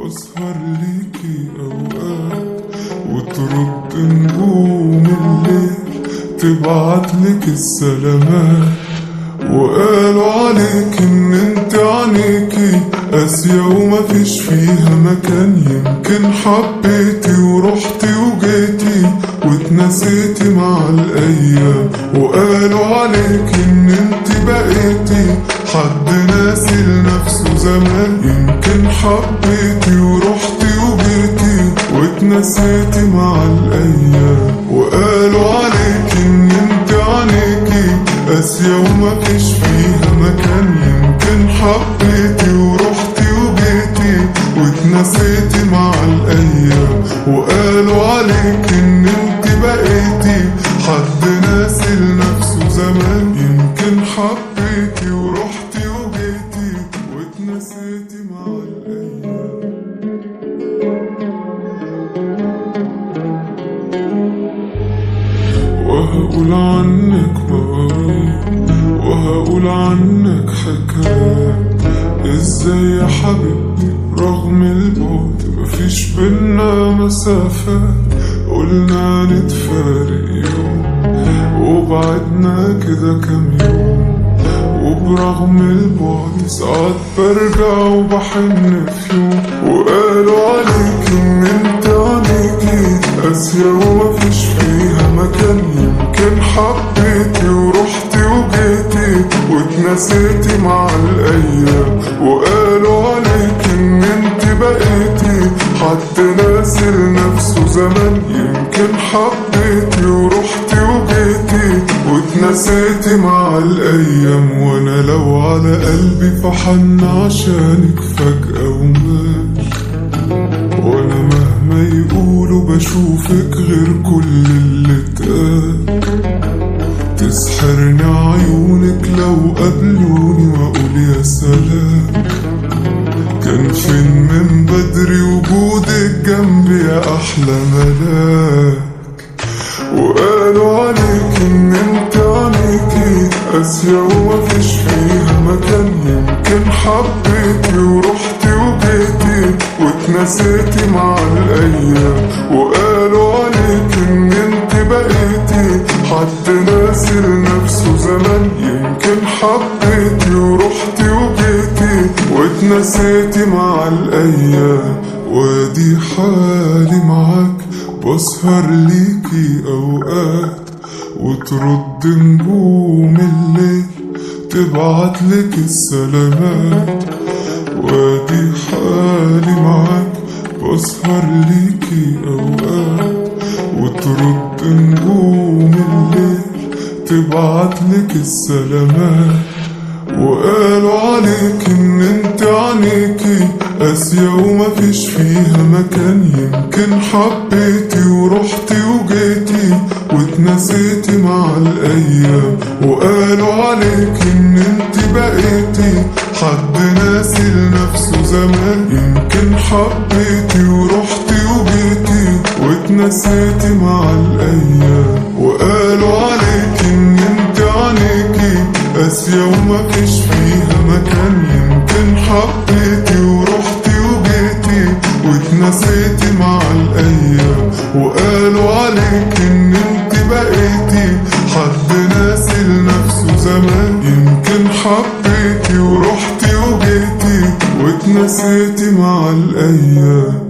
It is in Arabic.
بسهر ليكي أوقات وترد نجوم الليل تبعتلك السلامات، وقالوا عليك ان انت عينيكي قاسية وما فيش فيها مكان. يمكن حبيتي ورحتي وجيتي واتنسيتي مع الايام، وقالوا عليك ان انت بقيتي حد ناسي لنفسه زمان. يمكن حبيتي ورحتي وجيتي واتنسيتي مع الايام، وقالوا عليك ان انت عينيكي قاسية وما فيش فيها مكان. يمكن حبيتي ورحتي وجيتي واتنسيتي مع الايام، وقالوا عليك ان انت بقيتي حد ناسي لنفسه زمان. يمكن حبيتي ورحتي وجيتي واتنسيتي مع الايام. وهقول عنك مواويل وهقول عنك حكايات، ازاي يا حبيبتي رغم البعد مفيش بينا مسافات. قلنا نتفارق يوم وبعدنا كده كام يوم، وبرغم البعد ساعات برجع وبحن في يوم. وقالوا عليك ان انت عينيكي قاسية ومفيش فيها مكان. يمكن حبيتي ورحتي وجيتي واتنسيتي مع الايام، وقالوا عليك ان انت بقيتي حد ناسي لنفسه زمان. يمكن حبيتي ورحتي وجيتي واتنسيتي مع الايام، وانا لو على قلبي فحن عشانك فجأة ومات. وانا مهما يقولوا بشوفك غير كل اللي اتقال. تسحرني عيونك لو قابلوني واقول يا سلام. كان فين من بدري وجودك جنبي يا احلى ملاك. وقالوا عليك ان انت عينيكي قاسية ومفيش فيها مكان. يمكن حبيتي ورحتي وجيتي واتنسيتي مع الايام، وقالوا عليك ان انت بقيتي حد ناسي لنفسه زمان. يمكن حبيتي ورحتي وجيتي واتنسيتي مع الايام، وادي حالي معاك بسهر ليكي اوقات وترد نجوم الليل تبعتلك السلامات. وادي حالي معاك بسهر ليكي اوقات وترد نجوم الليل تبعتلك السلامات، وقالوا عليك ان انت عينيكي قاسية ومفيش فيها مكان. يمكن حبيتي ورحتي وجيتي واتنسيتي مع الايام، وقالوا عليك ان انت بقيتي حد ناسي لنفسه زمان. يمكن حبيتي ورحتي وجيتي واتنسيتي مع الايام، وقالوا عليك ان انت عينيكي قاسية ومفيش فيها مكان. يمكن حبيتي ورحتي وجيتي واتنسيتي مع الايام، وقالوا عليك ان انت بقيتي حد ناسي لنفسه زمان. يمكن حبيتي ورحتي وجيتي واتنسيتي مع الايام.